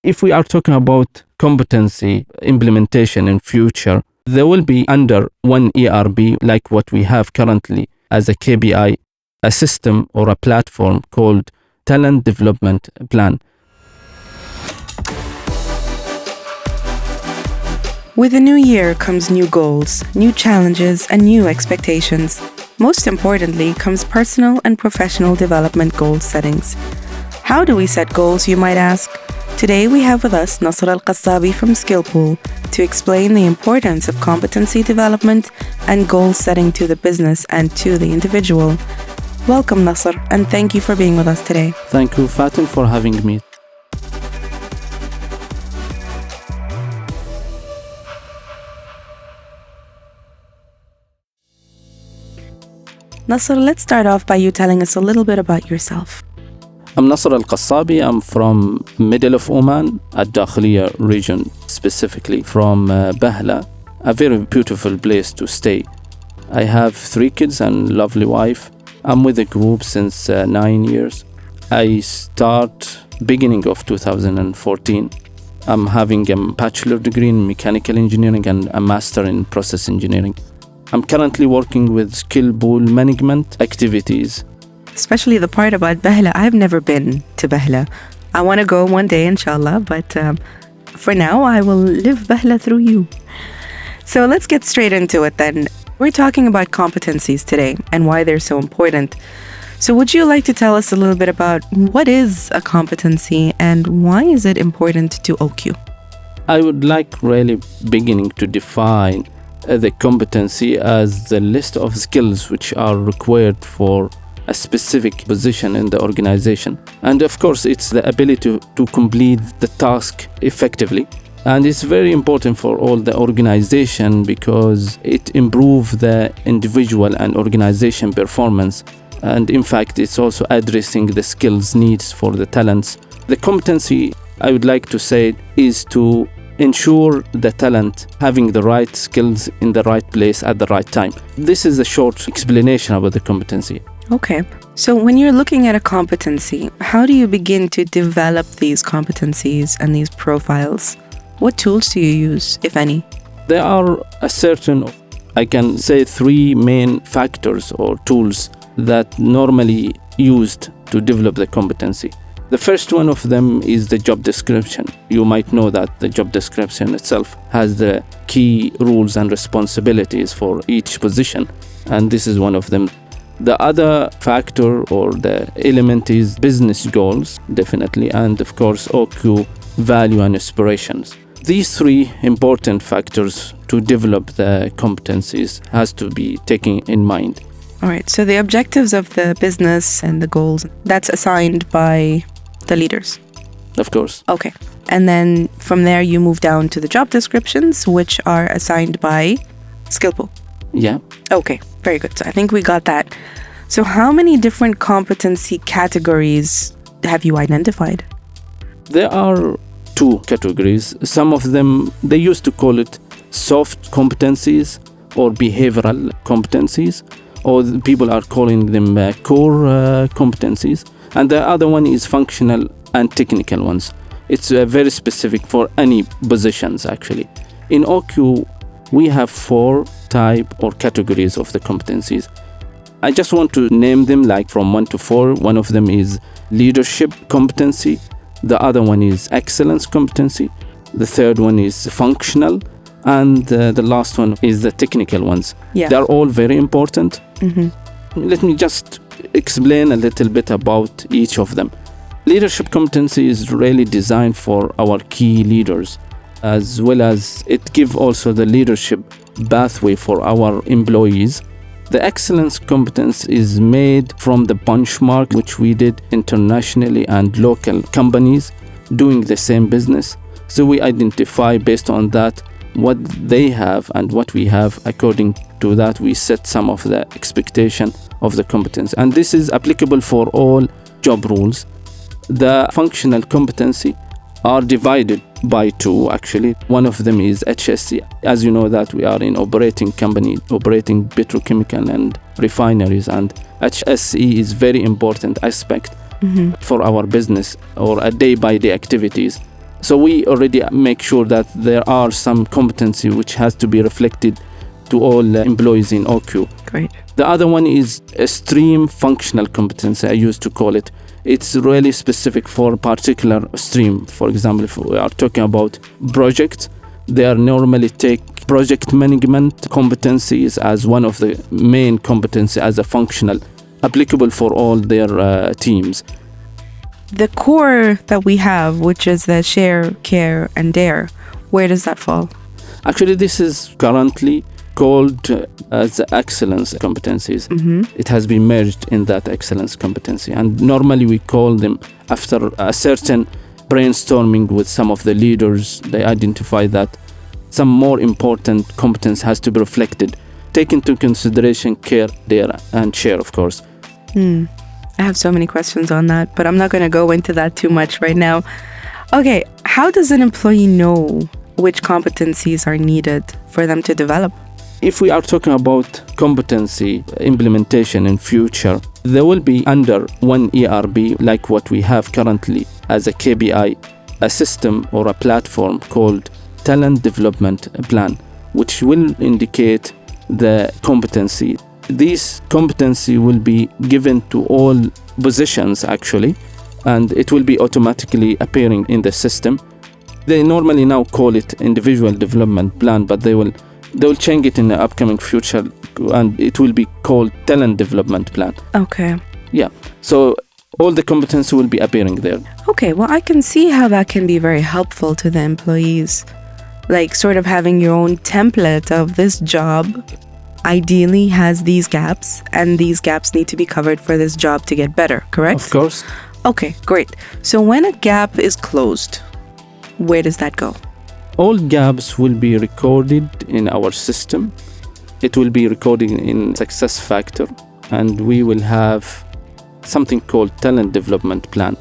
If we are talking about competency implementation in future, there will be under one ERP like what we have currently as a KPI, a system or a platform called Talent Development Plan. With the new year comes new goals, new challenges, and new expectations. Most importantly comes personal and professional development goal settings. How do we set goals, you might ask? Today we have with us Nassr Al Qassabi from Skillpool to explain the importance of competency development and goal setting to the business and to the individual. Welcome, Nassr, and thank you for being with us today. Thank you, Fatin, for having me. Nassr, let's start off by you telling us a little bit about yourself. I'm Nassr Al Qassabi. I'm from middle of Oman, at Dakhliya region, specifically from Bahla, a very beautiful place to stay. I have 3 kids and lovely wife. I'm with the group since 9 years. I start beginning of 2014. I'm having a bachelor degree in mechanical engineering and a master in process engineering. I'm currently working with Skillpool management activities. Especially the part about Bahla. I've never been to Bahla. I want to go one day, inshallah, but for now, I will live Bahla through you. So let's get straight into it then. We're talking about competencies today and why they're so important. So would you like to tell us a little bit about what is a competency and why is it important to Ookyo? I would like really beginning to define the competency as the list of skills which are required for a specific position in the organization. And of course, it's the ability to complete the task effectively. And it's very important for all the organization because it improves the individual and organization performance. And in fact, it's also addressing the skills needs for the talents. The competency, I would like to say, is to ensure the talent having the right skills in the right place at the right time. This is a short explanation about the competency. Okay. So when you're looking at a competency, how do you begin to develop these competencies and these profiles? What tools do you use, if any? There are a certain, I can say 3 main factors or tools that normally used to develop the competency. The first one of them is the job description. You might know that the job description itself has the key rules and responsibilities for each position, and this is one of them. The other factor or the element is business goals, definitely, and of course, Ookyo value and aspirations. These 3 important factors to develop the competencies has to be taken in mind. All right, so the objectives of the business and the goals, that's assigned by the leaders? Of course. Okay. And then from there, you move down to the job descriptions, which are assigned by Skillpool. Yeah. Okay, very good. So I think we got that. So how many different competency categories have you identified? There are 2 categories. Some of them, they used to call it soft competencies or behavioral competencies, or people are calling them core competencies. And the other one is functional and technical ones. It's very specific for any positions, actually. In Ookyo, we have 4 type or categories of the competencies. I just want to name them like from 1 to 4. One of them is leadership competency. The other one is excellence competency. The third one is functional. And the last one is the technical ones. Yeah. They're all very important. Mm-hmm. Let me just explain a little bit about each of them. Leadership competency is really designed for our key leaders, as well as it gives also the leadership pathway for our employees. The excellence competence is made from the benchmark which we did internationally and local companies doing the same business. So we identify based on that what they have and what we have. According to that, we set some of the expectation of the competence. And this is applicable for all job roles. The functional competency are divided by 2, actually. One of them is HSC. As you know that we are in operating company, operating petrochemical and refineries, and HSE is very important aspect for our business or a day-by-day activities. So we already make sure that there are some competency which has to be reflected to all employees in Ookyo. Great. The other one is a stream functional competency, I used to call it. It's really specific for a particular stream. For example, if we are talking about projects, they are normally take project management competencies as one of the main competencies as a functional, applicable for all their teams. The core that we have, which is the share, care, and dare, where does that fall? Actually, this is currently called as excellence competencies. It has been merged in that excellence competency. And normally we call them after a certain brainstorming with some of the leaders. They identify that some more important competence has to be reflected. Take into consideration care, dare, and share, of course. I have so many questions on that, but I'm not going to go into that too much right now. Okay, how does an employee know which competencies are needed for them to develop? If we are talking about competency implementation in future, there will be under one ERP, like what we have currently as a KPI, a system or a platform called Talent Development Plan, which will indicate the competency. This competency will be given to all positions actually, and it will be automatically appearing in the system. They normally now call it individual development plan, but they will change it in the upcoming future, and it will be called talent development plan. Okay. Yeah. So all the competency will be appearing there. Okay, well, I can see how that can be very helpful to the employees. Like sort of having your own template of this job ideally has these gaps, and these gaps need to be covered for this job to get better, correct? Of course. Okay, great. So when a gap is closed, where does that go? All gaps will be recorded in our system. It will be recorded in SuccessFactors, and we will have something called talent development plan.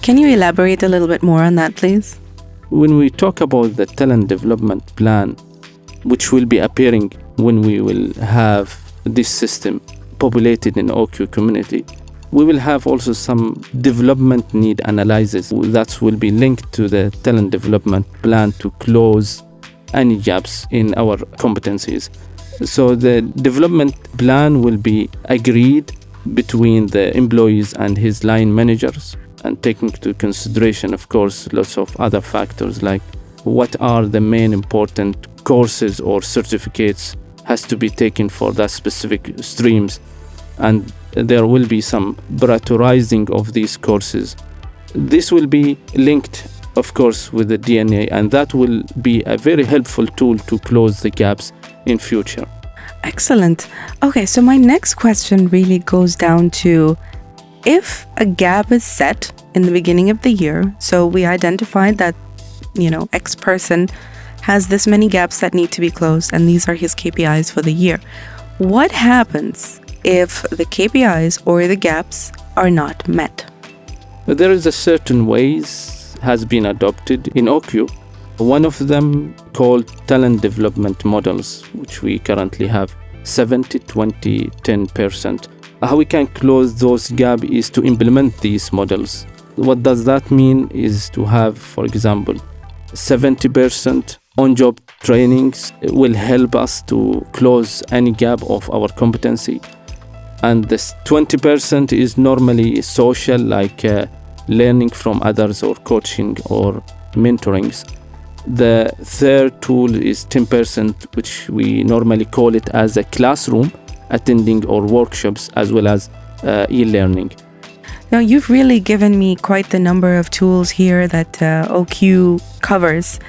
Can you elaborate a little bit more on that, please? When we talk about the talent development plan, which will be appearing when we will have this system populated in Ookyo community, we will have also some development need analysis that will be linked to the talent development plan to close any gaps in our competencies. So the development plan will be agreed between the employees and his line managers, and taking into consideration, of course, lots of other factors like what are the main important courses or certificates has to be taken for that specific streams, and there will be some prioritizing of these courses. This will be linked, of course, with the DNA, and that will be a very helpful tool to close the gaps in future. Excellent. Okay, so my next question really goes down to, if a gap is set in the beginning of the year, so we identified that, X person has this many gaps that need to be closed, and these are his KPIs for the year. What happens if the KPIs or the gaps are not met? There is a certain ways has been adopted in Ookyo. One of them called talent development models, which we currently have 70, 20, 10%. How we can close those gaps is to implement these models. What does that mean is to have, for example, 70% on-job trainings will help us to close any gap of our competency. And this 20% is normally social, like learning from others or coaching or mentorings. The third tool is 10%, which we normally call it as a classroom, attending or workshops, as well as e-learning. Now, you've really given me quite the number of tools here that Ookyo covers,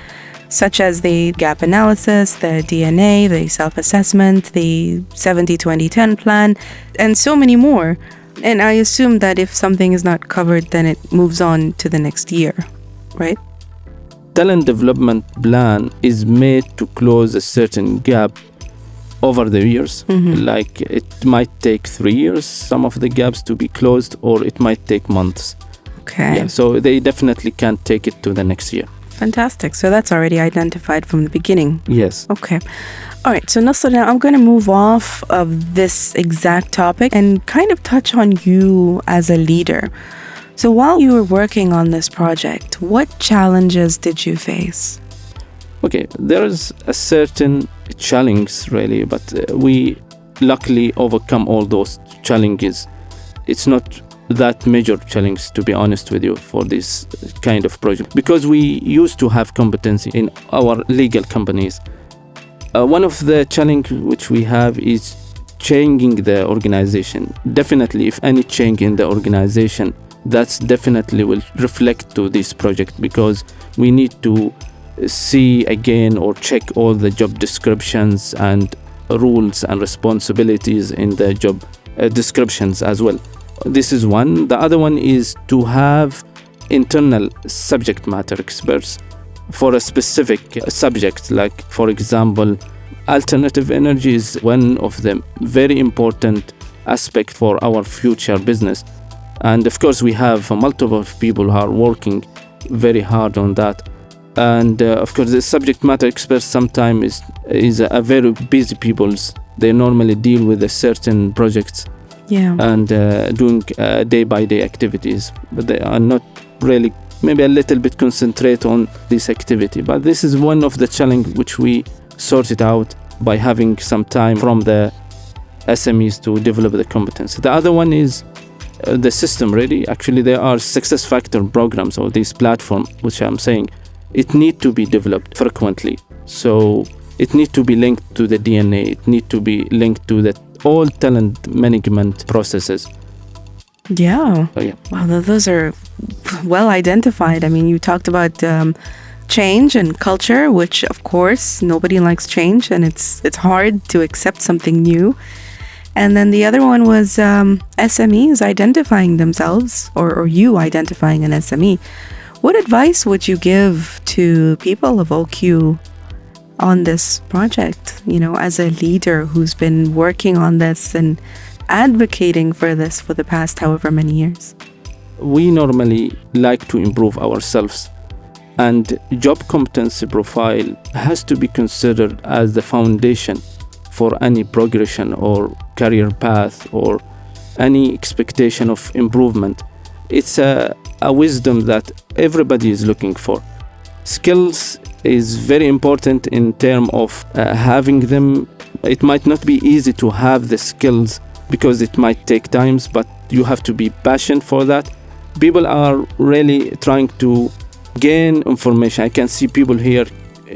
such as the gap analysis, the DNA, the self-assessment, the 70-20-10 plan, and so many more. And I assume that if something is not covered, then it moves on to the next year, right? Talent development plan is made to close a certain gap over the years. Like it might take 3 years, some of the gaps to be closed, or it might take months. Okay. Yeah, so they definitely can't take it to the next year. Fantastic. So that's already identified from the beginning. Yes. Okay. All right. So Nassr, now I'm going to move off of this exact topic and kind of touch on you as a leader. So while you were working on this project, what challenges did you face? Okay, there is a certain challenge really, but we luckily overcome all those challenges. It's not that major challenge, to be honest with you, for this kind of project, because we used to have competency in our legal companies. One of the challenge which we have is changing the organization. Definitely, if any change in the organization, that's definitely will reflect to this project, because we need to see again or check all the job descriptions and rules and responsibilities in the job descriptions as well. This is one. The other one is to have internal subject matter experts for a specific subject. Like, for example, alternative energy is one of the very important aspects for our future business. And of course, we have multiple people who are working very hard on that. And of course, the subject matter experts sometimes is a very busy people. They normally deal with a certain projects and doing day-by-day activities, but they are not really, maybe a little bit concentrate on this activity. But this is one of the challenges which we sorted out by having some time from the SMEs to develop the competence. The other one is the system really. Actually, there are success factor programs or this platform, which I'm saying, it need to be developed frequently. So it need to be linked to the DNA. It need to be linked to the all talent management processes. Yeah. So, yeah. Wow, those are well identified. I mean, you talked about change and culture, which of course nobody likes change, and it's hard to accept something new. And then the other one was SMEs identifying themselves, or you identifying an SME. What advice would you give to people of Ookyo on this project, you know, as a leader who's been working on this and advocating for this for the past however many years? We normally like to improve ourselves, and job competency profile has to be considered as the foundation for any progression or career path or any expectation of improvement. It's a wisdom that everybody is looking for. Skills is very important in terms of having them. It might not be easy to have the skills because it might take time, but you have to be passionate for that. People are really trying to gain information. I can see people here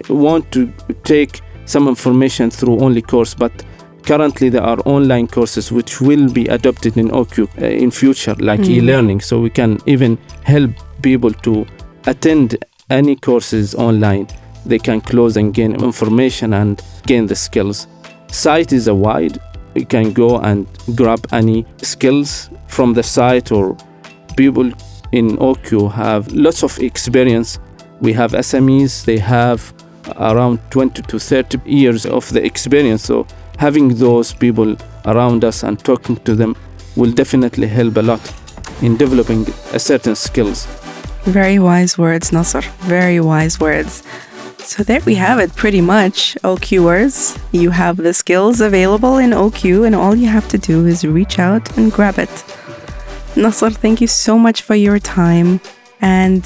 want to take some information through only course, but currently there are online courses which will be adopted in Ookyo in future, like e-learning. So we can even help people to attend any courses online. They can close and gain information and gain the skills. Site is a wide. You can go and grab any skills from the site, or people in Ookyo have lots of experience. We have SMEs, they have around 20 to 30 years of the experience. So having those people around us and talking to them will definitely help a lot in developing a certain skills. Very wise words, Nassr. Very wise words. So there we have it, pretty much. Ookyoers, you have the skills available in Ookyo, and all you have to do is reach out and grab it. Nassr, thank you so much for your time, and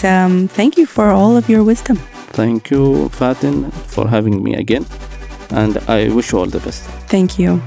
thank you for all of your wisdom. Thank you, Fatin, for having me again, and I wish you all the best. Thank you.